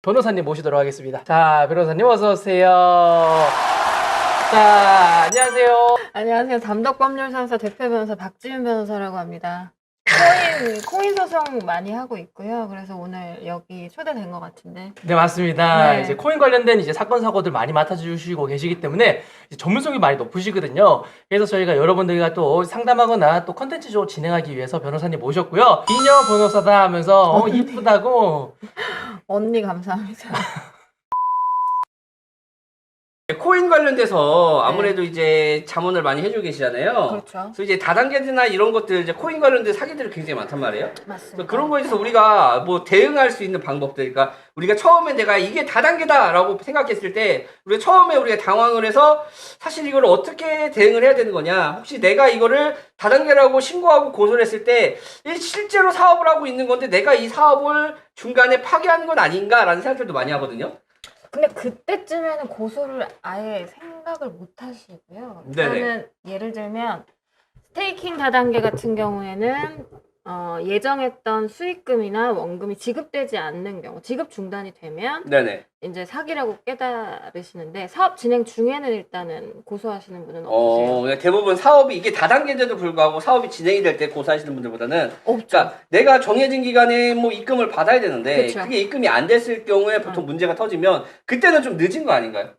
변호사님 모시도록 하겠습니다. 자, 변호사님 어서 오세요. 자, 안녕하세요. 안녕하세요. 담덕법률사무소 대표 변호사 박지윤 변호사라고 합니다. 코인 소송 많이 하고 있고요. 그래서 오늘 여기 초대된 것 같은데. 네, 맞습니다. 네. 이제 코인 관련된 이제 사건 사고들 많이 맡아주시고 계시기 때문에 이제 전문성이 많이 높으시거든요. 그래서 저희가 여러분들과 또 상담하거나 또 컨텐츠적으로 진행하기 위해서 변호사님 모셨고요. 미녀 변호사다 하면서 이쁘다고. 언니 감사합니다. 코인 관련돼서 아무래도 이제 자문을 많이 해주고 계시잖아요. 그렇죠. 그래서 이제 다단계나 이런 것들, 이제 코인 관련된 사기들이 굉장히 많단 말이에요. 맞습니다. 그래서 그런 거에 대해서 우리가 뭐 대응할 수 있는 방법들, 그러니까 우리가 처음에 내가 이게 다단계다라고 생각했을 때, 우리가 처음에 우리가 당황을 해서 사실 이걸 어떻게 대응을 해야 되는 거냐, 혹시 내가 이거를 다단계라고 신고하고 고소를 했을 때 실제로 사업을 하고 있는 건데 내가 이 사업을 중간에 파기하는 건 아닌가라는 생각들도 많이 하거든요. 근데 그때쯤에는 고소를 아예 생각을 못 하시고요. 네네. 일단은 예를 들면 스테이킹 다단계 같은 경우에는 예정했던 수익금이나 원금이 지급되지 않는 경우, 지급 중단이 되면 네네. 이제 사기라고 깨달으시는데, 사업 진행 중에는 일단은 고소하시는 분은 없으세요? 그러니까 대부분 사업이 이게 다단계인데도 불구하고 사업이 진행이 될 때 고소하시는 분들보다는, 없죠. 그러니까 내가 정해진 기간에 뭐 입금을 받아야 되는데 그쵸. 그게 입금이 안 됐을 경우에 보통 문제가 터지면 그때는 좀 늦은 거 아닌가요?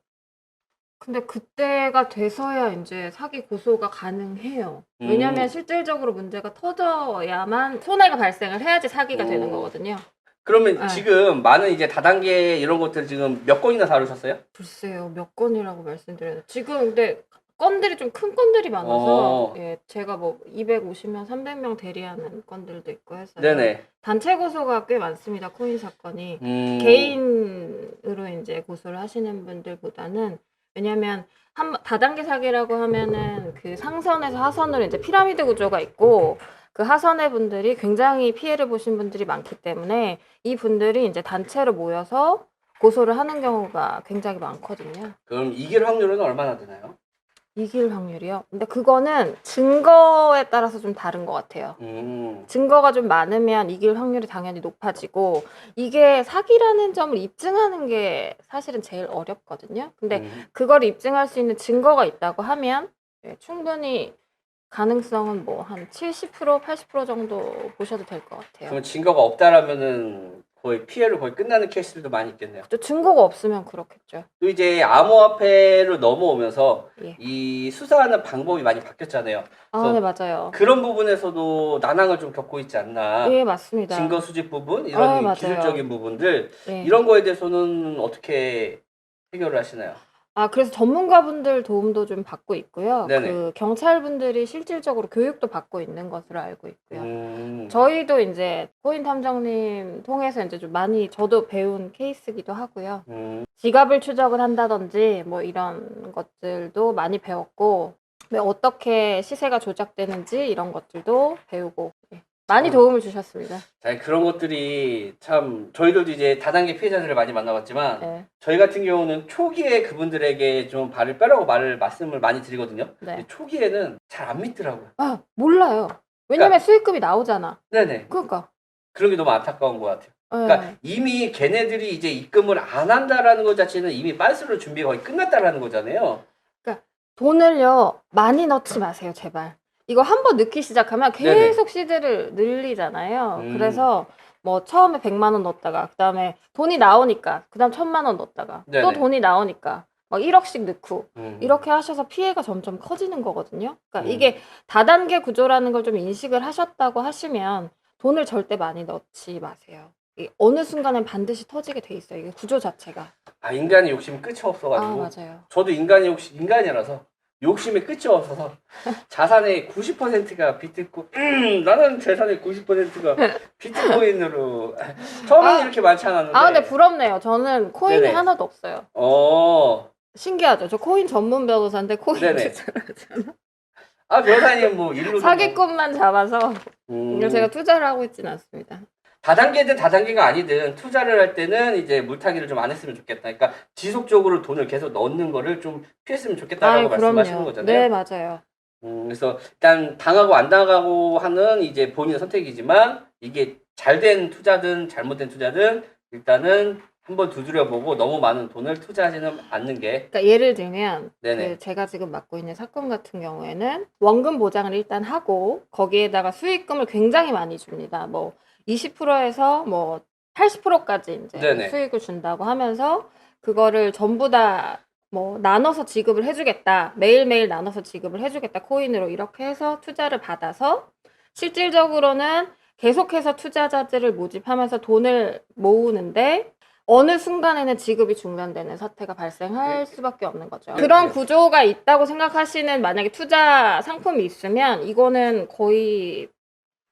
근데 그때가 돼서야 이제 사기 고소가 가능해요. 왜냐면 실질적으로 문제가 터져야만 손해가 발생을 해야지 사기가 되는 거거든요. 그러면 네. 지금 많은 이제 다단계 이런 것들 지금 몇 건이나 다루셨어요? 글쎄요, 몇 건이라고 말씀드려요. 지금 근데 건들이 좀 큰 건들이 많아서 예, 제가 뭐 250명, 300명 대리하는 건들도 있고 해서 네네. 단체 고소가 꽤 많습니다. 코인 사건이. 개인으로 이제 고소를 하시는 분들보다는, 왜냐면 다단계 사기라고 하면은 그 상선에서 하선으로 이제 피라미드 구조가 있고, 그 하선의 분들이 굉장히 피해를 보신 분들이 많기 때문에 이 분들이 이제 단체로 모여서 고소를 하는 경우가 굉장히 많거든요. 그럼 이길 확률은 얼마나 되나요? 이길 확률이요? 근데 그거는 증거에 따라서 좀 다른 것 같아요. 증거가 좀 많으면 이길 확률이 당연히 높아지고, 이게 사기라는 점을 입증하는 게 사실은 제일 어렵거든요. 근데 그걸 입증할 수 있는 증거가 있다고 하면 예, 충분히 가능성은 뭐 한 70%, 80% 정도 보셔도 될 것 같아요. 그러면 증거가 없다라면은 거의 피해로 거의 끝나는 케이스들도 많이 있겠네요. 또 증거가 없으면 그렇겠죠. 또 이제 암호화폐로 넘어오면서 예. 이 수사하는 방법이 많이 바뀌었잖아요. 아, 네, 맞아요. 그런 부분에서도 난항을 좀 겪고 있지 않나. 예, 맞습니다. 증거 수집 부분, 이런 맞아요. 기술적인 부분들, 예. 이런 거에 대해서는 어떻게 해결을 하시나요? 그래서 전문가분들 도움도 좀 받고 있고요. 네네. 그 경찰분들이 실질적으로 교육도 받고 있는 것으로 알고 있고요. 음. 저희도 이제 코인 탐정님 통해서 이제 좀 많이 저도 배운 케이스기도 하고요. 지갑을 추적을 한다든지 뭐 이런 것들도 많이 배웠고, 어떻게 시세가 조작되는지 이런 것들도 배우고 많이 도움을 주셨습니다. 자, 그런 것들이 참 저희들도 이제 다단계 피해자들을 많이 만나봤지만 네. 저희 같은 경우는 초기에 그분들에게 좀 발을 빼라고 말씀을 많이 드리거든요. 네. 근데 초기에는 잘 안 믿더라고요. 몰라요. 왜냐면 수익금이 나오잖아. 네네. 그러니까. 그런 게 너무 안타까운 것 같아요. 네. 그러니까 이미 걔네들이 이제 입금을 안 한다라는 것 자체는 이미 빤스로 준비가 거의 끝났다라는 거잖아요. 돈을요 많이 넣지 마세요, 제발. 이거 한번 넣기 시작하면 계속 시드를 늘리잖아요. 그래서 뭐 처음에 100만 원 넣었다가 그다음에 돈이 나오니까 그다음 1000만 원 넣었다가 또 네네. 돈이 나오니까 막 1억씩 넣고 이렇게 음. 하셔서 피해가 점점 커지는 거거든요. 그러니까 이게 다단계 구조라는 걸 좀 인식을 하셨다고 하시면 돈을 절대 많이 넣지 마세요. 어느 순간엔 반드시 터지게 돼 있어요. 이게 구조 자체가. 인간의 욕심이 끝이 없어가지고. 맞아요. 저도 인간이라서 욕심이 끝이 없어서 자산의 90%가 비트코인, 나는 재산의 90%가 비트코인으로. 처음에는 이렇게 많지 않았는데. 근데 부럽네요. 저는 코인이 네네. 하나도 없어요. 신기하죠? 저 코인 전문 변호사인데 코인 네네. 투자하잖아. 변호사님 뭐 일로 사기꾼만 잡아서 제가 투자를 하고 있지는 않습니다. 다단계든 다단계가 아니든 투자를 할 때는 이제 물타기를 좀 안 했으면 좋겠다. 그러니까 지속적으로 돈을 계속 넣는 거를 좀 피했으면 좋겠다라고 말씀하시는 거잖아요. 네, 맞아요. 그래서 일단 당하고 안 당하고 하는 이제 본인의 선택이지만, 이게 잘된 투자든 잘못된 투자든 일단은 한번 두드려보고 너무 많은 돈을 투자하지는 않는 게. 그러니까 예를 들면 네네. 그 제가 지금 맡고 있는 사건 같은 경우에는 원금 보장을 일단 하고 거기에다가 수익금을 굉장히 많이 줍니다. 뭐 20%에서 뭐 80%까지 이제 네네. 수익을 준다고 하면서 그거를 전부 다 뭐 나눠서 지급을 해주겠다. 매일매일 나눠서 지급을 해주겠다. 코인으로 이렇게 해서 투자를 받아서 실질적으로는 계속해서 투자자들을 모집하면서 돈을 모으는데 어느 순간에는 지급이 중단되는 사태가 발생할 수밖에 없는 거죠. 그런 구조가 있다고 생각하시는 만약에 투자 상품이 있으면 이거는 거의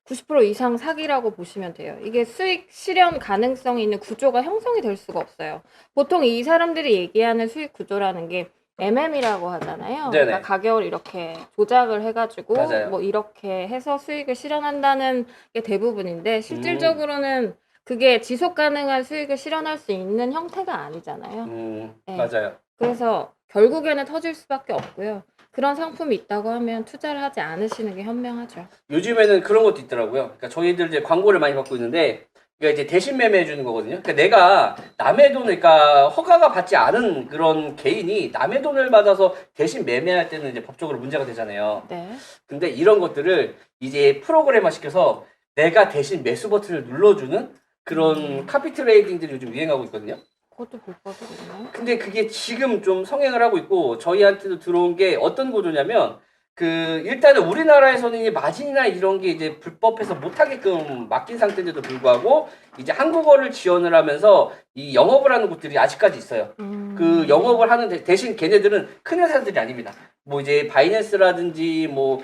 90% 이상 사기라고 보시면 돼요. 이게 수익 실현 가능성이 있는 구조가 형성이 될 수가 없어요. 보통 이 사람들이 얘기하는 수익 구조라는 게 MM이라고 하잖아요. 네네. 그러니까 가격을 이렇게 조작을 해가지고 맞아요. 뭐 이렇게 해서 수익을 실현한다는 게 대부분인데 실질적으로는 그게 지속 가능한 수익을 실현할 수 있는 형태가 아니잖아요. 네. 맞아요. 그래서 결국에는 터질 수밖에 없고요. 그런 상품이 있다고 하면 투자를 하지 않으시는 게 현명하죠. 요즘에는 그런 것도 있더라고요. 그러니까 저희들 이제 광고를 많이 받고 있는데, 그러니까 이제 대신 매매해 주는 거거든요. 그러니까 내가 남의 돈을, 그러니까 허가가 받지 않은 그런 개인이 남의 돈을 받아서 대신 매매할 때는 이제 법적으로 문제가 되잖아요. 네. 근데 이런 것들을 이제 프로그래머 시켜서 내가 대신 매수 버튼을 눌러주는 그런 카피 트레이딩들이 요즘 유행하고 있거든요. 그것도 불법이거든요. 근데 그게 지금 좀 성행을 하고 있고 저희한테도 들어온 게 어떤 구조냐면 그 일단은 우리나라에서는 이 마진이나 이런 게 이제 불법해서 못하게끔 맡긴 상태인데도 불구하고 이제 한국어를 지원을 하면서 이 영업을 하는 곳들이 아직까지 있어요. 그 영업을 하는 대신 걔네들은 큰 회사들이 아닙니다. 뭐 이제 바이낸스라든지 뭐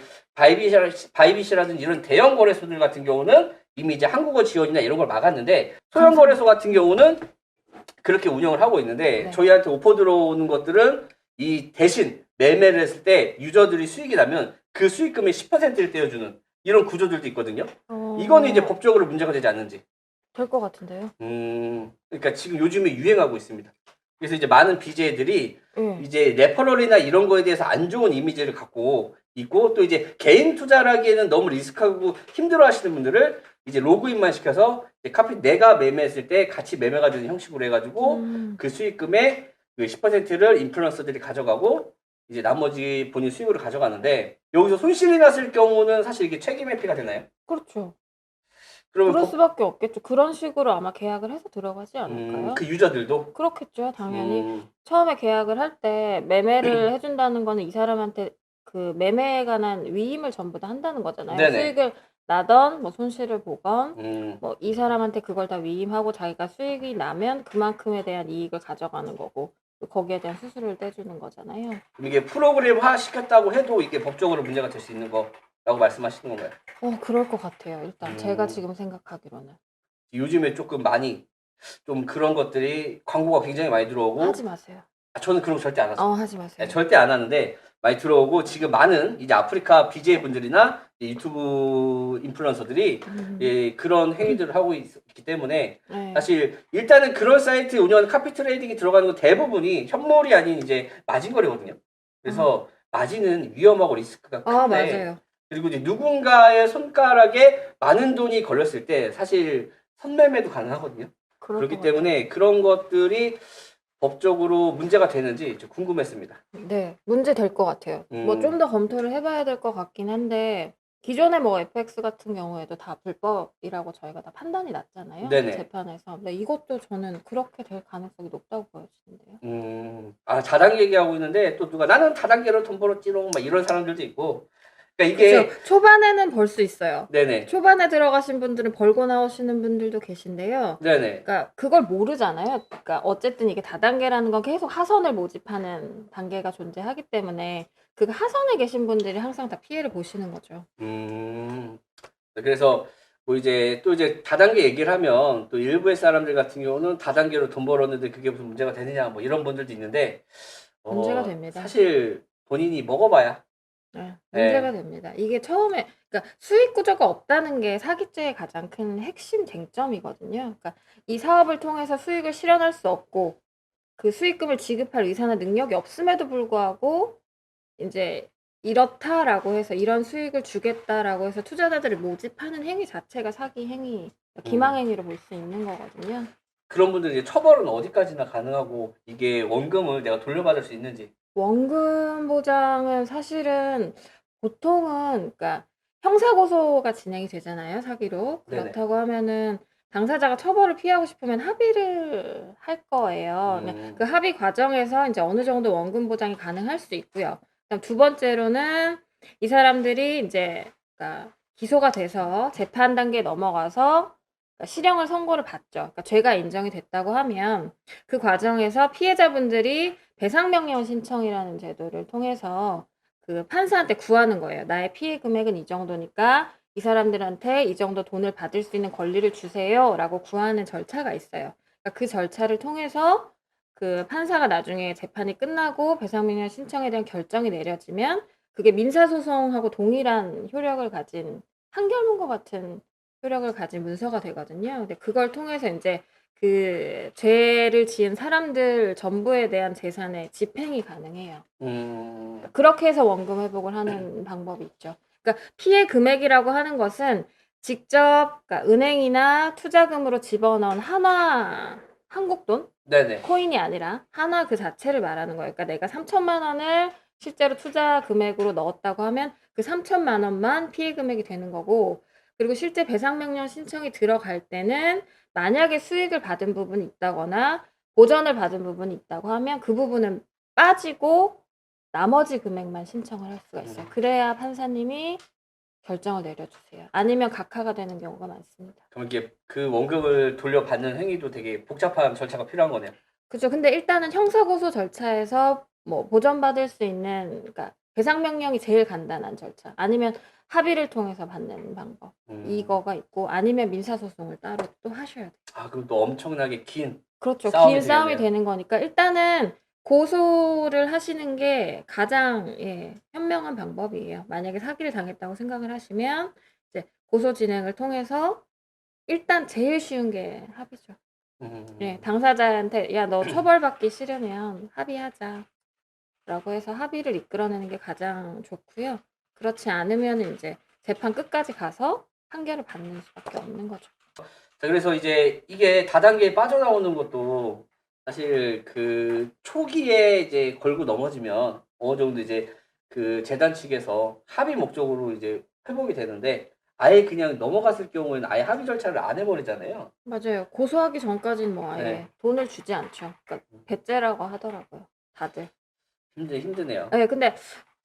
바이빗이라든지 이런 대형 거래소들 같은 경우는 이미 이제 한국어 지원이나 이런 걸 막았는데 소형 거래소 같은 경우는 그렇게 운영을 하고 있는데 네. 저희한테 오퍼 들어오는 것들은 이 대신 매매를 했을 때 유저들이 수익이 나면 그 수익금의 10%를 떼어주는 이런 구조들도 있거든요. 이거는 이제 법적으로 문제가 되지 않는지. 될 것 같은데요. 그러니까 지금 요즘에 유행하고 있습니다. 그래서 이제 많은 BJ들이 네. 이제 레퍼럴이나 이런 거에 대해서 안 좋은 이미지를 갖고 있고 또 이제 개인 투자를 하기에는 너무 리스크하고 힘들어 하시는 분들을 이제 로그인만 시켜서 이제 내가 매매했을 때 같이 매매가 되는 형식으로 해가지고 그 수익금의 그 10%를 인플루언서들이 가져가고 이제 나머지 본인 수익으로 가져가는데 여기서 손실이 났을 경우는 사실 이게 책임 회피가 되나요? 그렇죠. 그러면 그럴 수밖에 없겠죠. 그런 식으로 아마 계약을 해서 들어가지 않을까요? 그 유저들도 그렇겠죠. 당연히. 처음에 계약을 할 때 매매를 해준다는 거는 이 사람한테 그 매매에 관한 위임을 전부 다 한다는 거잖아요. 네네. 수익을 나던 뭐 손실을 보건 음, 뭐 이 사람한테 그걸 다 위임하고 자기가 수익이 나면 그만큼에 대한 이익을 가져가는 거고 거기에 대한 수수료를 떼주는 거잖아요. 이게 프로그램화 시켰다고 해도 이게 법적으로 문제가 될 수 있는 거라고 말씀하시는 건가요? 그럴 것 같아요. 일단 제가 지금 생각하기로는. 요즘에 조금 많이 좀 그런 것들이 광고가 굉장히 많이 들어오고 하지 마세요. 저는 그런 거 절대 안 하죠. 하지 마세요. 절대 안 하는데 많이 들어오고 지금 많은 이제 아프리카 BJ 분들이나 유튜브 인플루언서들이 예, 그런 행위들을 하고 있기 때문에 네. 사실 일단은 그런 사이트 운영하는 카피 트레이딩이 들어가는 거 대부분이 현물이 아닌 이제 마진 거래거든요. 그래서 마진은 위험하고 리스크가 큰데 맞아요. 그리고 이제 누군가의 손가락에 많은 돈이 걸렸을 때 사실 선매매도 가능하거든요. 그렇기 때문에 그런 것들이 법적으로 문제가 되는지 좀 궁금했습니다. 네, 문제 될 것 같아요. 뭐 좀 더 검토를 해봐야 될 것 같긴 한데 기존에 뭐 FX 같은 경우에도 다 불법이라고 저희가 다 판단이 났잖아요. 네네. 재판에서. 근데 이것도 저는 그렇게 될 가능성이 높다고 보여지는데요. 다단계 얘기하고 있는데 또 누가 나는 다단계로 돈 벌었지롱 막 이런 사람들도 있고. 그러니까 이게 그렇죠. 초반에는 벌 수 있어요. 네네. 초반에 들어가신 분들은 벌고 나오시는 분들도 계신데요. 네네. 그러니까 그걸 모르잖아요. 그러니까 어쨌든 이게 다단계라는 건 계속 하선을 모집하는 단계가 존재하기 때문에 그 하선에 계신 분들이 항상 다 피해를 보시는 거죠. 그래서 뭐 이제 또 이제 다단계 얘기를 하면 또 일부의 사람들 같은 경우는 다단계로 돈 벌었는데 그게 무슨 문제가 되느냐 뭐 이런 분들도 있는데 문제가 됩니다. 사실 본인이 먹어봐야 네, 문제가 됩니다. 이게 처음에 그러니까 수익 구조가 없다는 게 사기죄의 가장 큰 핵심 쟁점이거든요. 그러니까 이 사업을 통해서 수익을 실현할 수 없고 그 수익금을 지급할 의사나 능력이 없음에도 불구하고 이제 이렇다라고 해서 이런 수익을 주겠다라고 해서 투자자들을 모집하는 행위 자체가 사기 행위, 기망 행위로 볼 수 있는 거거든요. 그런 분들 이제 처벌은 어디까지나 가능하고 이게 원금을 내가 돌려받을 수 있는지. 원금 보장은 사실은 보통은 그러니까 형사고소가 진행이 되잖아요, 사기로. 네네. 그렇다고 하면은 당사자가 처벌을 피하고 싶으면 합의를 할 거예요. 그 합의 과정에서 이제 어느 정도 원금 보장이 가능할 수 있고요. 그다음 두 번째로는 이 사람들이 이제 그러니까 기소가 돼서 재판 단계에 넘어가서 그러니까 실형을 선고를 받죠. 그러니까 죄가 인정이 됐다고 하면 그 과정에서 피해자분들이 배상명령 신청이라는 제도를 통해서 그 판사한테 구하는 거예요. 나의 피해 금액은 이 정도니까 이 사람들한테 이 정도 돈을 받을 수 있는 권리를 주세요라고 구하는 절차가 있어요. 그러니까 그 절차를 통해서 그 판사가 나중에 재판이 끝나고 배상명령 신청에 대한 결정이 내려지면 그게 민사소송하고 동일한 효력을 가진 판결문과 같은 효력을 가진 문서가 되거든요. 근데 그걸 통해서 이제 그 죄를 지은 사람들 전부에 대한 재산의 집행이 가능해요. 그렇게 해서 원금 회복을 하는 방법이 있죠. 그러니까 피해 금액이라고 하는 것은 직접 그러니까 은행이나 투자금으로 집어넣은 한국 돈, 네네. 코인이 아니라 하나 그 자체를 말하는 거예요. 그러니까 내가 3천만 원을 실제로 투자 금액으로 넣었다고 하면 그 3천만 원만 피해 금액이 되는 거고, 그리고 실제 배상명령 신청이 들어갈 때는 만약에 수익을 받은 부분이 있다거나 보전을 받은 부분이 있다고 하면 그 부분은 빠지고 나머지 금액만 신청을 할 수가 있어요. 그래야 판사님이 결정을 내려주세요. 아니면 각하가 되는 경우가 많습니다. 그럼 이게 그 원금을 돌려받는 행위도 되게 복잡한 절차가 필요한 거네요. 그죠. 근데 일단은 형사고소 절차에서 뭐 보전받을 수 있는, 그러니까 배상명령이 제일 간단한 절차. 아니면 합의를 통해서 받는 방법. 이거가 있고, 아니면 민사소송을 따로 또 하셔야 돼요. 아, 그럼 또 엄청나게 긴 그렇죠. 싸움이 긴 싸움이 되겠네요. 되는 거니까 일단은 고소를 하시는 게 가장 현명한 방법이에요. 만약에 사기를 당했다고 생각을 하시면 이제 고소 진행을 통해서 일단 제일 쉬운 게 합의죠. 당사자한테 야, 너 처벌받기 싫으면 합의하자 라고 해서 합의를 이끌어내는 게 가장 좋고요. 그렇지 않으면 이제 재판 끝까지 가서 판결을 받는 수밖에 없는 거죠. 자, 그래서 이제 이게 다단계에 빠져나오는 것도 사실 그 초기에 이제 걸고 넘어지면 어느 정도 이제 그 재단 측에서 합의 목적으로 이제 회복이 되는데 아예 그냥 넘어갔을 경우에는 아예 합의 절차를 안 해버리잖아요. 맞아요. 고소하기 전까지는 뭐 아예 네. 돈을 주지 않죠. 그러니까 배째라고 하더라고요. 다들. 힘드네요. 네, 근데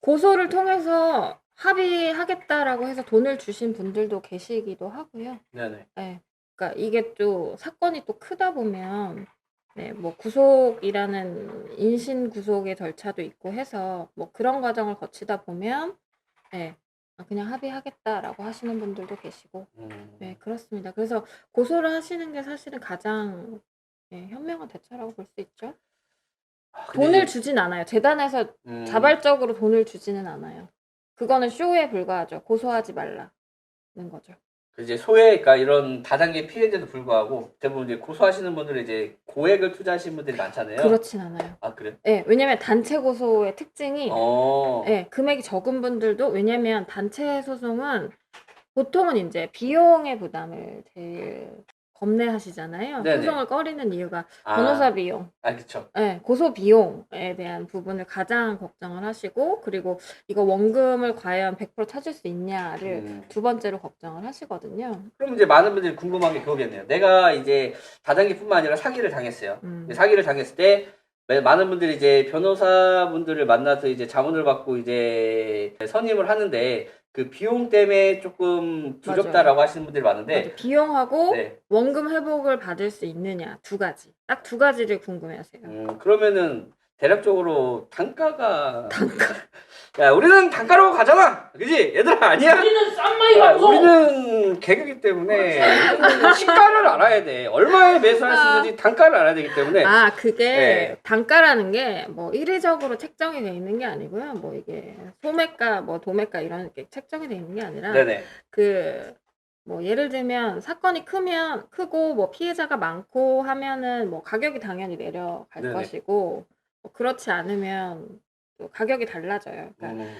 고소를 통해서 합의하겠다라고 해서 돈을 주신 분들도 계시기도 하고요. 네네. 네. 그러니까 이게 또 사건이 또 크다 보면 뭐 구속이라는 인신 구속의 절차도 있고 해서 뭐 그런 과정을 거치다 보면 그냥 합의하겠다라고 하시는 분들도 계시고 네, 그렇습니다. 그래서 고소를 하시는 게 사실은 가장 현명한 대처라고 볼 수 있죠. 돈을 주진 않아요. 재단에서 자발적으로 돈을 주지는 않아요. 그거는 쇼에 불과하죠. 고소하지 말라는 거죠. 이제 그러니까 이런 다단계 피해에도 불구하고 대부분 이제 고소하시는 분들은 이제 고액을 투자하시는 분들이 많잖아요. 그렇진 않아요. 아, 그래? 네, 왜냐면 단체 고소의 특징이 어. 금액이 적은 분들도, 왜냐면 단체 소송은 보통은 이제 비용의 부담을 제일 겁내하시잖아요. 네네. 소송을 꺼리는 이유가 변호사 비용, 그렇죠. 고소 비용에 대한 부분을 가장 걱정을 하시고, 그리고 이거 원금을 과연 100% 찾을 수 있냐를 두 번째로 걱정을 하시거든요. 그럼 이제 많은 분들이 궁금한 게 그거겠네요. 내가 이제 다단계뿐만 아니라 사기를 당했어요. 사기를 당했을 때 많은 분들이 이제 변호사분들을 만나서 이제 자문을 받고 이제 선임을 하는데 그 비용 때문에 조금 두렵다라고 하시는 분들이 많은데 맞아요. 비용하고 원금 회복을 받을 수 있느냐, 두 가지. 딱 두 가지를 궁금해하세요. 그러면은 대략적으로 단가. 야, 우리는 단가로 가잖아, 그지? 얘들아, 아니야? 우리는 쌈마이 방송. 우리는 개그기 때문에 우리는 시가를 알아야 돼. 얼마에 매수할 수 있는지 단가를 알아야 되기 때문에. 그게 단가라는 게 뭐 일회적으로 책정이 돼 있는 게 아니고요. 뭐 이게 소매가, 뭐 도매가 이런 게 책정이 돼 있는 게 아니라 네네. 뭐 예를 들면 사건이 크고 뭐 피해자가 많고 하면은 뭐 가격이 당연히 내려갈 네네. 것이고, 뭐 그렇지 않으면 또 가격이 달라져요. 그러니까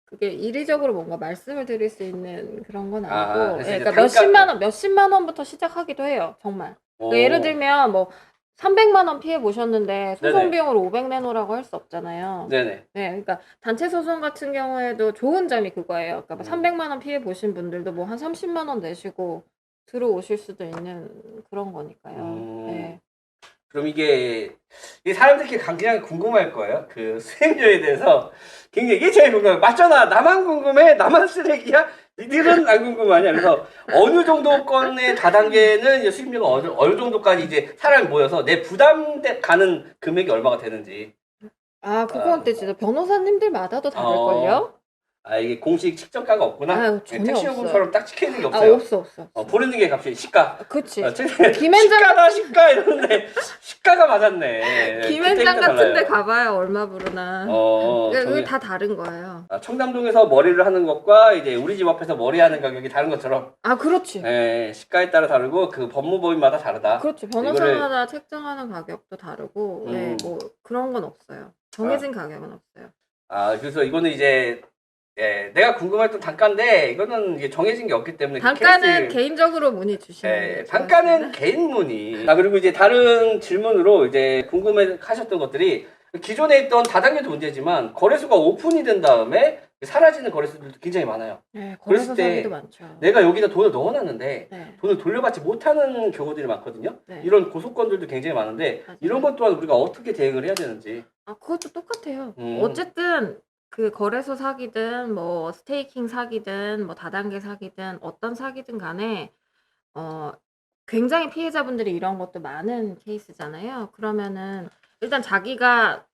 그게 일의적으로 뭔가 말씀을 드릴 수 있는 그런 건 아니고, 그래서 그러니까 이제 몇십만 원부터 시작하기도 해요. 정말. 그러니까 예를 들면 뭐 300만 원 피해 보셨는데 소송 네네. 비용을 500 내놓으라고 할 수 없잖아요. 네네. 네, 그러니까 단체 소송 같은 경우에도 좋은 점이 그거예요. 그러니까 뭐 300만 원 피해 보신 분들도 뭐 한 30만 원 내시고 들어오실 수도 있는 그런 거니까요. 네. 그럼 이게 사람들끼리 그냥 궁금할 거예요. 그 수행료에 대해서 굉장히 이게 제일 궁금해요. 맞잖아. 나만 궁금해. 나만 쓰레기야. 니들은 안 궁금하냐. 그래서 어느 정도 건의 다단계는 이제 수익료가 어느 정도까지 이제 사람이 모여서 내 부담 가는 금액이 얼마가 되는지. 아, 그건 또 진짜 변호사님들마다도 다를걸요? 이게 공식 측정가가 없구나. 아유, 전혀 택시요금처럼 딱 찍혀 있는 게 아, 없어요. 없어. 보르는 게 값이 시가. 그치. 김앤장 김앤장 시가 이러는데 시가가 맞았네. 김앤장 그때 같은 데 달라요. 가봐야 얼마 부르나. 그게 다 다른 거예요. 청담동에서 머리를 하는 것과 이제 우리 집 앞에서 머리 하는 가격이 다른 것처럼 아, 그렇지. 시가에 따라 다르고 그 법무법인마다 다르다. 그렇죠. 변호사마다 책정하는 가격도 다르고, 네, 뭐 그런 건 없어요. 정해진 가격은 없어요. 그래서 이거는 이제 내가 궁금했던 단가인데 이거는 이게 정해진 게 없기 때문에 단가는 개인적으로 문의 주시면 돼요. 단가는 개인 문의. 그리고 이제 다른 질문으로 이제 궁금해하셨던 것들이 기존에 있던 다단계도 문제지만 거래소가 오픈이 된 다음에 사라지는 거래소들도 굉장히 많아요. 네, 그랬을 거래소 때 사기도 많죠. 내가 여기다 돈을 넣어놨는데 네. 돈을 돌려받지 못하는 경우들이 많거든요. 네. 이런 고소건들도 굉장히 많은데 맞아요. 이런 것 또한 우리가 어떻게 대응을 해야 되는지. 아, 그것도 똑같아요. 음. 어쨌든 그 거래소 사기든 뭐 스테이킹 사기든 뭐 다단계 사기든 어떤 사기든 간에 굉장히 피해자분들이 이런 것도 많은 케이스잖아요. 그러면은 일단 자기가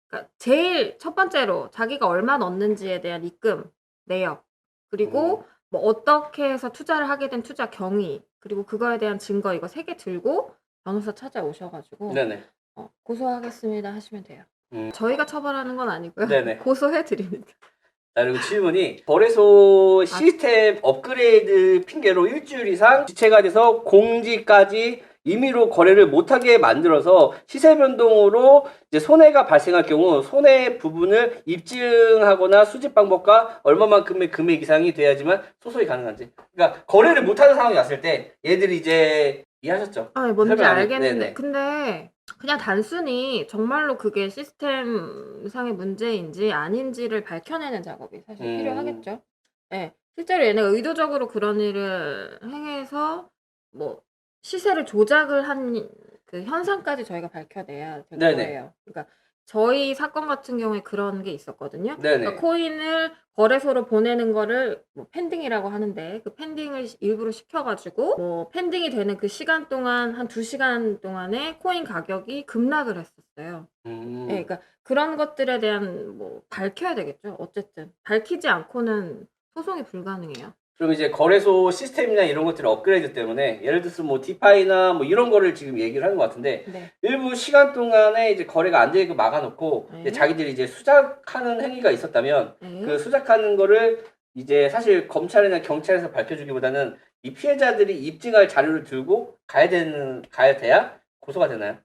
그러니까 제일 첫 번째로 자기가 얼마 넣는지에 대한 입금, 내역, 그리고 뭐 어떻게 해서 투자를 하게 된 투자 경위, 그리고 그거에 대한 증거 이거 3개 들고 변호사 찾아오셔가지고 네네. 고소하겠습니다 하시면 돼요. 저희가 처벌하는 건 아니고요. 네네. 고소해 드립니다. 그리고 질문이 거래소 시스템 업그레이드 핑계로 일주일 이상 지체가 돼서 공지까지 임의로 거래를 못하게 만들어서 시세 변동으로 이제 손해가 발생할 경우 손해 부분을 입증하거나 수집 방법과 얼마만큼의 금액 이상이 돼야지만 소송이 가능한지. 그러니까 거래를 못하는 상황이 왔을 때 얘들이 이제 이해하셨죠? 아, 뭔지 설명 안 알겠는데 네네. 근데 그냥 단순히 정말로 그게 시스템상의 문제인지 아닌지를 밝혀내는 작업이 사실 필요하겠죠. 네. 실제로 얘네가 의도적으로 그런 일을 행해서 뭐 시세를 조작을 한 그 현상까지 저희가 밝혀내야 될 네네. 거예요. 그러니까 저희 사건 같은 경우에 그런 게 있었거든요. 네네. 그러니까 코인을 거래소로 보내는 거를 뭐 펜딩이라고 하는데 그 펜딩을 일부러 시켜가지고 뭐 펜딩이 되는 그 시간 동안 한 2시간 동안에 코인 가격이 급락을 했었어요. 네, 그러니까 그런 것들에 대한 뭐 밝혀야 되겠죠. 어쨌든 밝히지 않고는 소송이 불가능해요. 그럼 이제 거래소 시스템이나 이런 것들의 업그레이드 때문에 예를 들어서 뭐 디파이나 뭐 이런 거를 지금 얘기를 하는 것 같은데 네. 일부 시간 동안에 이제 거래가 안 되게 막아놓고 네. 이제 자기들이 이제 수작하는 행위가 있었다면 네. 그 수작하는 거를 이제 사실 검찰이나 경찰에서 밝혀주기보다는 이 피해자들이 입증할 자료를 들고 가야 돼야 고소가 되나요?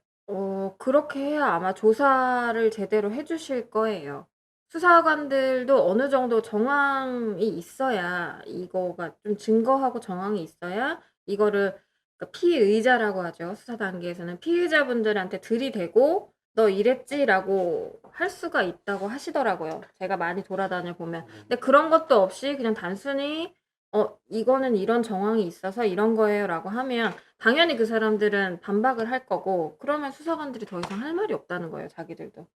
그렇게 해야 아마 조사를 제대로 해주실 거예요. 수사관들도 어느 정도 정황이 있어야 이거가 좀 증거하고 정황이 있어야 이거를 그러니까 피의자라고 하죠. 수사 단계에서는 피의자분들한테 들이대고 너 이랬지라고 할 수가 있다고 하시더라고요. 제가 많이 돌아다녀 보면. 근데 그런 것도 없이 그냥 단순히 이거는 이런 정황이 있어서 이런 거예요라고 하면 당연히 그 사람들은 반박을 할 거고 그러면 수사관들이 더 이상 할 말이 없다는 거예요. 자기들도.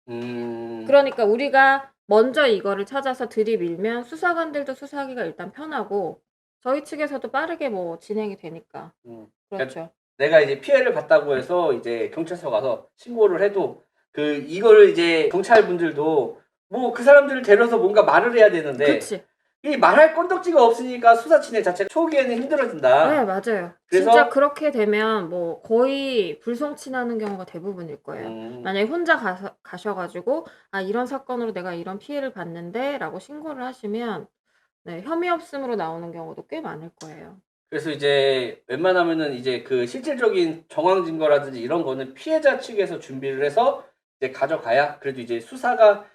그러니까 우리가 먼저 이거를 찾아서 들이밀면 수사관들도 수사하기가 일단 편하고 저희 측에서도 빠르게 뭐 진행이 되니까. 그렇죠. 내가 이제 피해를 봤다고 해서 이제 경찰서 가서 신고를 해도 이거를 이제 경찰분들도 뭐 그 사람들을 데려서 뭔가 말을 해야 되는데 그치. 이 말할 건덕지가 없으니까 수사 진행 자체가 초기에는 힘들어진다. 네, 맞아요. 그래서 진짜 그렇게 되면 뭐 거의 불송치나는 경우가 대부분일 거예요. 만약에 혼자 가셔가지고 이런 사건으로 내가 이런 피해를 봤는데 라고 신고를 하시면 네, 혐의 없음으로 나오는 경우도 꽤 많을 거예요. 그래서 이제 웬만하면은 이제 그 실질적인 정황 증거라든지 이런 거는 피해자 측에서 준비를 해서 이제 가져가야 그래도 이제 수사가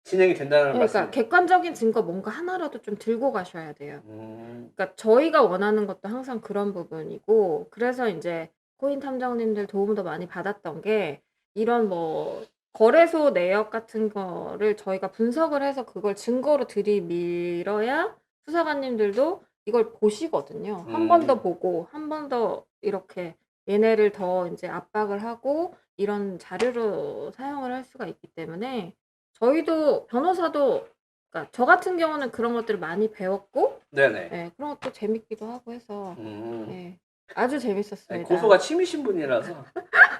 진행이 된다는 그러니까 말씀. 객관적인 증거 뭔가 하나라도 좀 들고 가셔야 돼요. 그러니까 저희가 원하는 것도 항상 그런 부분이고, 그래서 이제 코인 탐정님들 도움도 많이 받았던 게 이런 뭐 거래소 내역 같은 거를 저희가 분석을 해서 그걸 증거로 들이밀어야 수사관님들도 이걸 보시거든요. 한 번 더 보고 한 번 더 이렇게 얘네를 더 이제 압박을 하고 이런 자료로 사용을 할 수가 있기 때문에 저희도 변호사도, 그러니까 저 같은 경우는 그런 것들을 많이 배웠고, 네네. 예, 그런 것도 재밌기도 하고 해서 음. 예, 아주 아니, 재밌었습니다. 고소가 취미신 분이라서.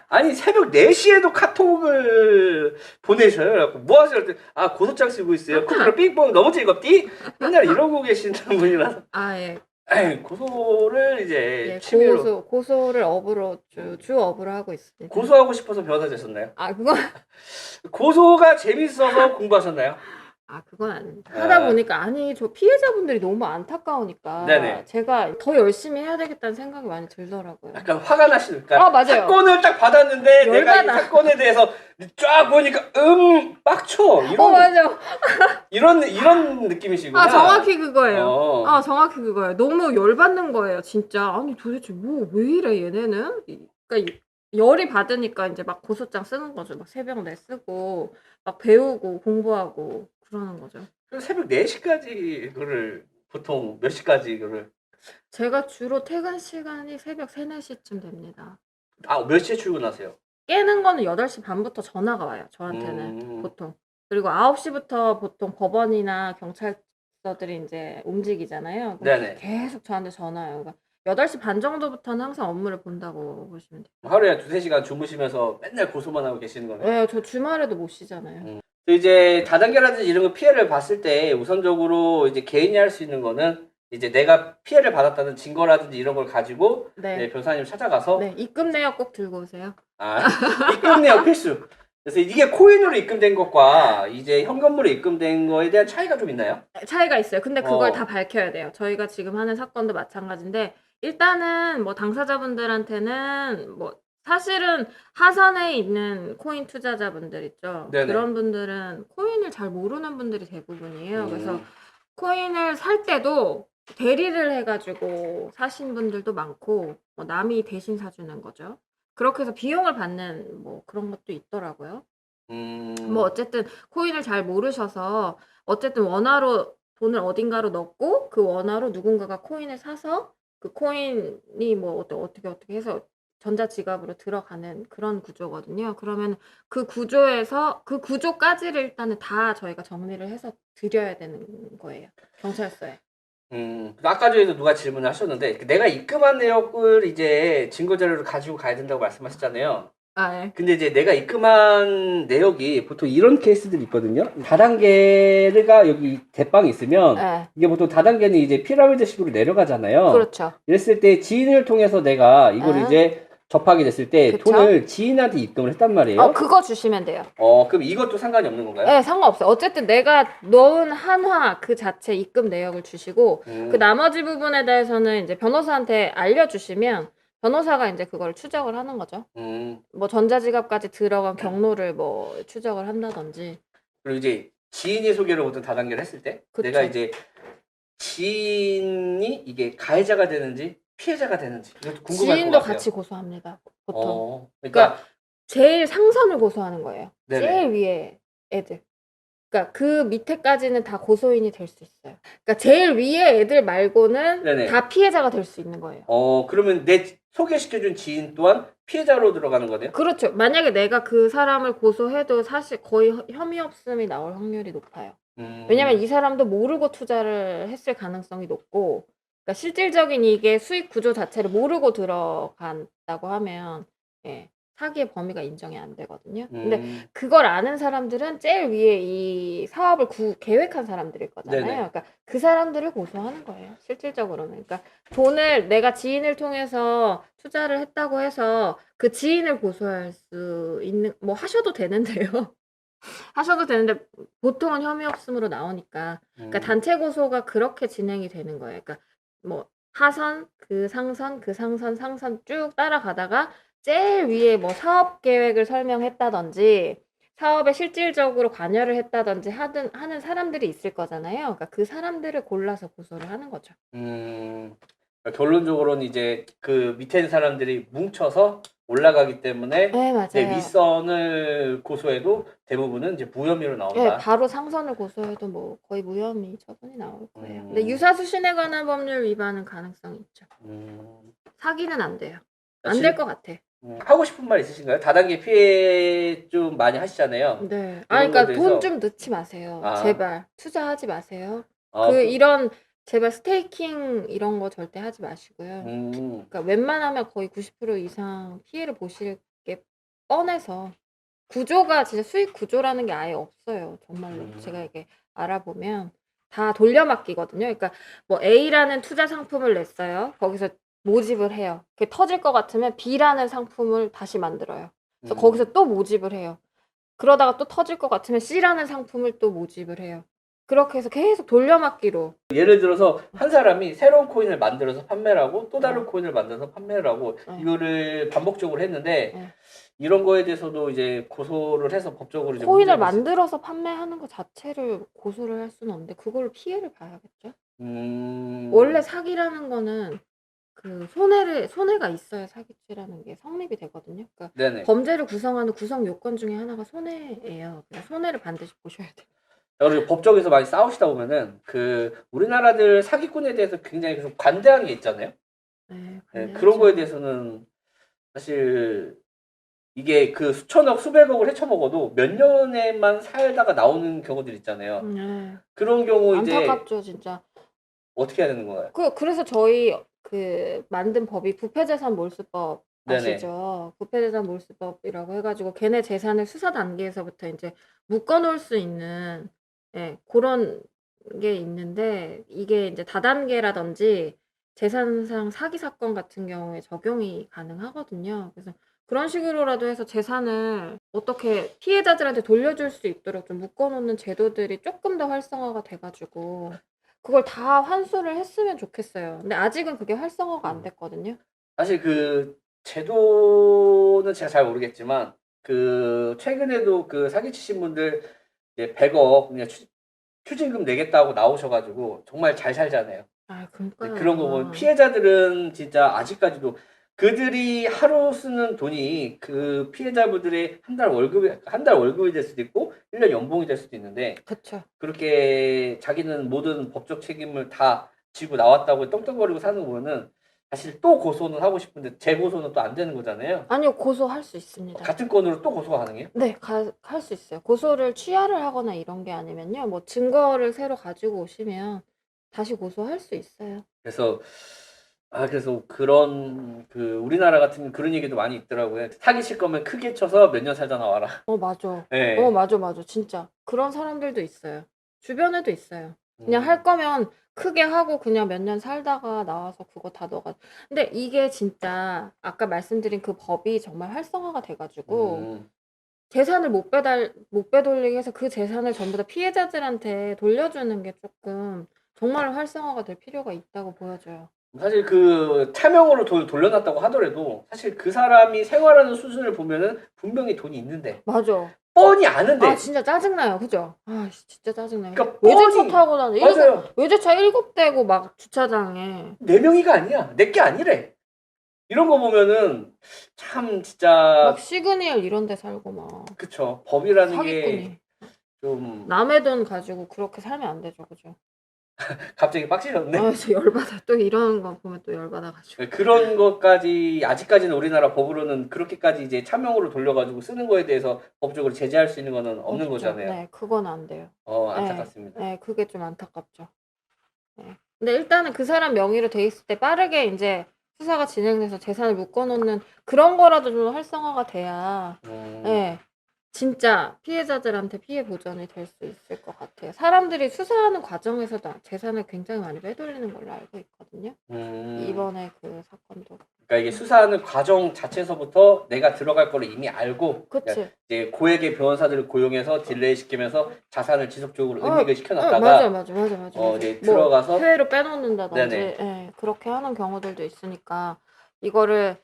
아니, 새벽 4시에도 카톡을 보내셔요. 그래갖고 뭐 하세요? 그랬더니 아, 고소장 쓰고 있어요. 쿠키로 삥뽕 너무 즐겁디? 맨날 이러고 계시는 분이라서. 아, 예, 에이, 고소를 이제 예, 취미로. 고소를 업으로 주 업으로 하고 있습니다. 고소하고 싶어서 변호사 되셨나요? 아, 그건 고소가 재밌어서 공부하셨나요? 그건 아닙니다. 아. 하다 보니까 아니 저 피해자분들이 너무 안타까우니까 네네. 제가 더 열심히 해야 되겠다는 생각이 많이 들더라고요. 약간 화가 나시니까. 맞아요. 사건을 딱 받았는데 내가 이 열받아. 사건에 대해서 쫙 보니까 빡쳐. 맞아. 이런 느낌이시구나. 정확히 그거예요. 어. 정확히 그거예요. 너무 열받는 거예요, 진짜. 아니, 도대체 뭐, 왜 이래, 얘네는? 그러니까 열이 받으니까 이제 막 고소장 쓰는 거죠. 막 새벽 내 쓰고, 막 배우고, 공부하고, 그러는 거죠. 그럼 새벽 4시까지 그거를 보통 몇 시까지 그거를 제가 주로 퇴근 시간이 새벽 3, 4시쯤 됩니다. 몇 시에 출근하세요? 깨는 거는 8시 반부터 전화가 와요, 저한테는. 보통. 그리고 9시부터 보통 법원이나 경찰서들이 이제 움직이잖아요. 그럼 네네. 계속 저한테 전화해요. 그러니까 8시 반 정도부터는 항상 업무를 본다고 보시면 돼요. 하루에 2-3시간 주무시면서 맨날 고소만 하고 계시는 거네요. 네, 저 주말에도 못 쉬잖아요. 이제 다단계라든지 이런 거 피해를 봤을 때 우선적으로 이제 개인이 할 수 있는 거는 이제 내가 피해를 받았다는 증거라든지 이런 걸 가지고 네. 변호사님 찾아가서 네, 입금 내역 꼭 들고 오세요. 입금 내역 필수. 그래서 이게 코인으로 입금된 것과 이제 현금으로 입금된 거에 대한 차이가 좀 있나요? 차이가 있어요. 근데 그걸 어. 다 밝혀야 돼요. 저희가 지금 하는 사건도 마찬가지인데 일단은 뭐 당사자분들한테는 뭐 사실은 하산에 있는 코인 투자자분들 있죠. 네네. 그런 분들은 코인을 잘 모르는 분들이 대부분이에요. 그래서 음. 코인을 살 때도 대리를 해가지고 사신 분들도 많고 뭐 남이 대신 사주는 거죠. 그렇게 해서 비용을 받는 뭐 그런 것도 있더라고요. 뭐 어쨌든 코인을 잘 모르셔서 어쨌든 원화로 돈을 어딘가로 넣고 그 원화로 누군가가 코인을 사서 그 코인이 뭐 어떻게 해서 전자지갑으로 들어가는 그런 구조거든요. 그러면 그 구조에서 그 구조까지를 일단은 다 저희가 정리를 해서 드려야 되는 거예요. 경찰서에. 아까 전에도 누가 질문을 하셨는데 내가 입금한 내역을 이제 증거자료를 가지고 가야 된다고 말씀하셨잖아요. 네. 근데 이제 내가 입금한 내역이 보통 이런 케이스들이 있거든요. 다단계가 여기 대빵이 있으면 네. 이게 보통 다단계는 이제 피라미드식으로 내려가잖아요. 그렇죠. 이랬을 때 지인을 통해서 내가 이걸 이제 접하게 됐을 때 그쵸? 돈을 지인한테 입금을 했단 말이에요. 그거 주시면 돼요. 그럼 이것도 상관이 없는 건가요? 네, 상관없어요. 어쨌든 내가 넣은 한화 그 자체 입금 내역을 주시고 그 나머지 부분에 대해서는 이제 변호사한테 알려주시면 변호사가 이제 그걸 추적을 하는 거죠. 뭐 전자지갑까지 들어간 경로를 뭐 추적을 한다든지. 그리고 이제 지인이 소개를 보통 다단계를 했을 때 그쵸. 내가 이제 지인이 이게 가해자가 되는지 피해자가 되는지 이것도 궁금할 것 지인도 같아요. 같이 고소합니다. 보통. 그러니까 제일 상선을 고소하는 거예요. 네네. 제일 위에 애들. 그러니까 그 밑에까지는 다 고소인이 될 수 있어요. 그러니까 제일 위에 애들 말고는 네네. 다 피해자가 될 수 있는 거예요. 그러면 내 소개시켜준 지인 또한 피해자로 들어가는 거네요? 그렇죠. 만약에 내가 그 사람을 고소해도 사실 거의 혐의 없음이 나올 확률이 높아요. 왜냐면 이 사람도 모르고 투자를 했을 가능성이 높고, 그러니까 실질적인 이게 수익 구조 자체를 모르고 들어간다고 하면 사기의 범위가 인정이 안 되거든요. 근데 그걸 아는 사람들은 제일 위에 이 사업을 계획한 사람들일 거잖아요. 네네. 그러니까 그 사람들을 고소하는 거예요. 실질적으로는. 그러니까 돈을 내가 지인을 통해서 투자를 했다고 해서 그 지인을 고소할 수 있는 뭐 하셔도 되는데요. 하셔도 되는데 보통은 혐의 없음으로 나오니까. 그러니까 단체 고소가 그렇게 진행이 되는 거예요. 그러니까 뭐 하선, 그 상선, 그 상선, 상선 쭉 따라가다가 제일 위에 뭐 사업 계획을 설명했다든지 사업에 실질적으로 관여를 했다든지 하는 사람들이 있을 거잖아요. 그러니까 그 사람들을 골라서 고소를 하는 거죠. 그러니까 결론적으로는 이제 그 밑에 있는 사람들이 뭉쳐서 올라가기 때문에 네, 이제 맞아요. 윗선을 고소해도 대부분은 이제 무혐의로 네, 나온다. 바로 상선을 고소해도 뭐 거의 무혐의 처분이 나올 거예요. 근데 음. 유사수신에 관한 법률 위반은 가능성이 있죠. 음, 사기는 안 돼요. 안 될 것 같아. 하고 싶은 말 있으신가요? 다단계 피해 좀 많이 하시잖아요. 네. 이런 거에 그러니까 돈 대해서 좀 넣지 마세요. 아. 제발. 투자하지 마세요. 그 이런 제발 스테이킹 이런 거 절대 하지 마시고요. 음, 그러니까 웬만하면 거의 90% 이상 피해를 보실 게 뻔해서 구조가 진짜 수익 구조라는 게 아예 없어요. 정말로. 제가 이게 알아보면 다 돌려막기거든요. 그러니까 뭐 A라는 투자 상품을 냈어요. 거기서 모집을 해요. 그게 터질 것 같으면 B라는 상품을 다시 만들어요. 그래서 거기서 또 모집을 해요. 그러다가 또 터질 것 같으면 C라는 상품을 또 모집을 해요. 그렇게 해서 계속 돌려막기로. 예를 들어서 한 사람이 새로운 코인을 만들어서 판매를 하고 또 다른 코인을 만들어서 판매를 하고 네. 이거를 반복적으로 했는데 네. 이런 거에 대해서도 이제 고소를 해서 법적으로 이제 코인을 문제가 있을- 만들어서 판매하는 것 자체를 고소를 할 수는 없는데 그걸 피해를 봐야겠죠. 원래 사기라는 거는 그 손해가 있어야 사기죄라는 게 성립이 되거든요. 그러니까 네네. 범죄를 구성하는 구성 요건 중에 하나가 손해예요. 그냥 손해를 반드시 보셔야 돼요. 그리고 법정에서 많이 싸우시다 보면은 그 우리나라들 사기꾼에 대해서 굉장히 계속 관대한 게 있잖아요. 네, 네, 관대하죠. 그런 거에 대해서는 사실 이게 그 수천억 수백억을 헤쳐먹어도 몇 년에만 살다가 나오는 경우들 있잖아요. 네. 그런 경우 이제 안타깝죠, 진짜. 어떻게 해야 되는 건가요? 그래서 저희 그 만든 법이 부패재산 몰수법 네네. 아시죠? 부패재산 몰수법이라고 해가지고 걔네 재산을 수사 단계에서부터 이제 묶어놓을 수 있는 그런 게 있는데 이게 이제 다단계라든지 재산상 사기 사건 같은 경우에 적용이 가능하거든요. 그래서 그런 식으로라도 해서 재산을 어떻게 피해자들한테 돌려줄 수 있도록 좀 묶어놓는 제도들이 조금 더 활성화가 돼가지고 그걸 다 환수를 했으면 좋겠어요. 근데 아직은 그게 활성화가 안 됐거든요. 사실 그 제도는 제가 잘 모르겠지만 그 최근에도 그 사기치신 분들 이제 100억 그냥 추징금 내겠다고 나오셔가지고 정말 잘 살잖아요. 그러니까요. 그런 거 보면 피해자들은 진짜 아직까지도 그들이 하루 쓰는 돈이 그 피해자분들의 한 달 월급이 될 수도 있고 1년 연봉이 될 수도 있는데 그쵸. 그렇게 자기는 모든 법적 책임을 다 지고 나왔다고 떵떵거리고 사는 거 보면은 사실 또 고소는 하고 싶은데 재고소는 또 안 되는 거잖아요. 아니요, 고소할 수 있습니다. 같은 건으로 또 고소가 가능해요? 네, 할 수 있어요. 고소를 취하를 하거나 이런 게 아니면요. 뭐 증거를 새로 가지고 오시면 다시 고소할 수 있어요. 그래서 그런 그 우리나라 같은 그런 얘기도 많이 있더라고요. 사기칠 거면 크게 쳐서 몇 년 살다 나와라. 맞아. 네. 맞아. 진짜. 그런 사람들도 있어요. 주변에도 있어요. 그냥 할 거면 크게 하고 그냥 몇 년 살다가 나와서 그거 다 넣어가. 근데 이게 진짜 아까 말씀드린 그 법이 정말 활성화가 돼가지고 재산을 못 빼돌리게 해서 그 재산을 전부 다 피해자들한테 돌려주는 게 조금 정말 활성화가 될 필요가 있다고 보여져요. 사실 그 차명으로 돌려놨다고 하더라도 사실 그 사람이 생활하는 수준을 보면은 분명히 돈이 있는데 맞아. 뻔히 아는데 진짜 짜증나요. 그죠? 진짜 짜증나요. 그러니까 외제차 뻔히 타고 다니. 맞아요. 외제차 7대고 막 주차장에. 내 명의가 아니야. 내 게 아니래. 이런 거 보면은 참 진짜 막 시그니엘 이런 데 살고 막. 그쵸. 법이라는 사기꾼이. 게 좀 남의 돈 가지고 그렇게 살면 안 되죠. 그죠? 갑자기 빡치셨네. 저 열받아. 또 이런 거 보면 또 열받아가지고. 그런 것까지 아직까지는 우리나라 법으로는 그렇게까지 이제 차명으로 돌려가지고 쓰는 거에 대해서 법적으로 제재할 수 있는 거는 없는 없죠. 거잖아요. 네, 그건 안 돼요. 안타깝습니다. 네, 그게 좀 안타깝죠. 네. 근데 일단은 그 사람 명의로 돼 있을 때 빠르게 이제 수사가 진행돼서 재산을 묶어놓는 그런 거라도 좀 활성화가 돼야 네, 진짜 피해자들한테 피해 보전이 될 수 있을 것 같아요. 사람들이 수사하는 과정에서도 재산을 굉장히 많이 빼돌리는 걸로 알고 있거든요. 이번에 그 사건도. 그러니까 이게 수사하는 과정 자체에서부터 내가 들어갈 거를 이미 알고 그치. 이제 고액의 변호사들을 고용해서 딜레이 시키면서 자산을 지속적으로 음익을 맞아. 시켜놨다가 이제 뭐 들어가서 해외로 빼놓는다든지 네네. 그렇게 하는 경우들도 있으니까 이거를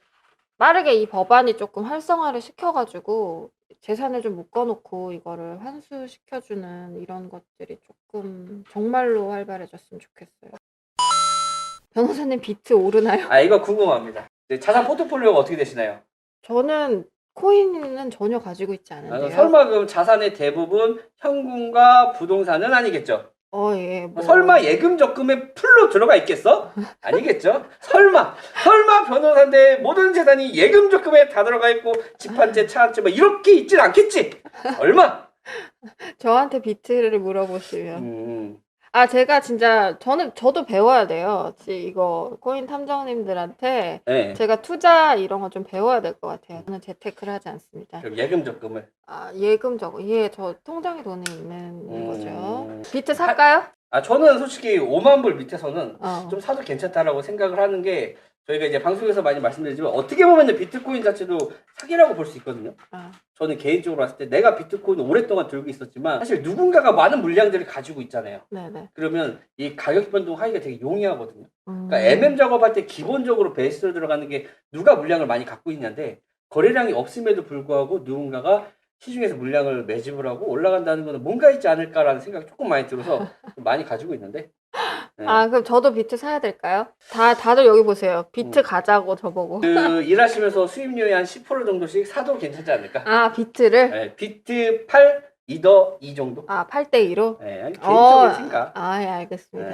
빠르게 이 법안이 조금 활성화를 시켜가지고 재산을 좀 묶어놓고 이거를 환수시켜주는 이런 것들이 조금 정말로 활발해졌으면 좋겠어요. 변호사님 비트 오르나요? 아, 이거 궁금합니다. 이제 자산 포트폴리오가 어떻게 되시나요? 저는 코인은 전혀 가지고 있지 않은데요. 설마 그럼 자산의 대부분 현금과 부동산은 아니겠죠? 예. 뭐. 설마 예금 적금에 풀로 들어가 있겠어? 아니겠죠? 설마 변호사인데 모든 재산이 예금 적금에 다 들어가 있고 집 한 채, 차 한 채 막 이렇게 있진 않겠지? 얼마? 저한테 비트를 물어보시면. 음. 제가 진짜 저도 배워야 돼요. 이거 코인 탐정님들한테 네. 제가 투자 이런 거 좀 배워야 될 것 같아요. 저는 재테크를 하지 않습니다. 그럼 예금 적금을. 예금 저거. 저 통장에 돈이 있는 거죠. 비트 살까요? 저는 솔직히 5만 불 밑에서는 어. 좀 사도 괜찮다라고 생각을 하는 게 저희가 이제 방송에서 많이 말씀드리지만 어떻게 보면 비트코인 자체도 사기라고 볼 수 있거든요. 저는 개인적으로 봤을 때 내가 비트코인을 오랫동안 들고 있었지만 사실 누군가가 많은 물량들을 가지고 있잖아요. 네네. 그러면 이 가격 변동하기가 되게 용이하거든요. 그러니까 MM 작업할 때 기본적으로 베이스로 들어가는 게 누가 물량을 많이 갖고 있냐인데 거래량이 없음에도 불구하고 누군가가 시중에서 물량을 매집을 하고 올라간다는 거는 뭔가 있지 않을까라는 생각이 조금 많이 들어서 좀 많이 가지고 있는데. 네. 그럼 저도 비트 사야 될까요? 다들 여기 보세요. 비트 가자고 저보고. 일하시면서 수입료의 한 10% 정도씩 사도 괜찮지 않을까? 비트를? 네, 비트 8, 2더 2 정도? 8대 2로? 네, 개인적인 생각. 예, 알겠습니다. 네.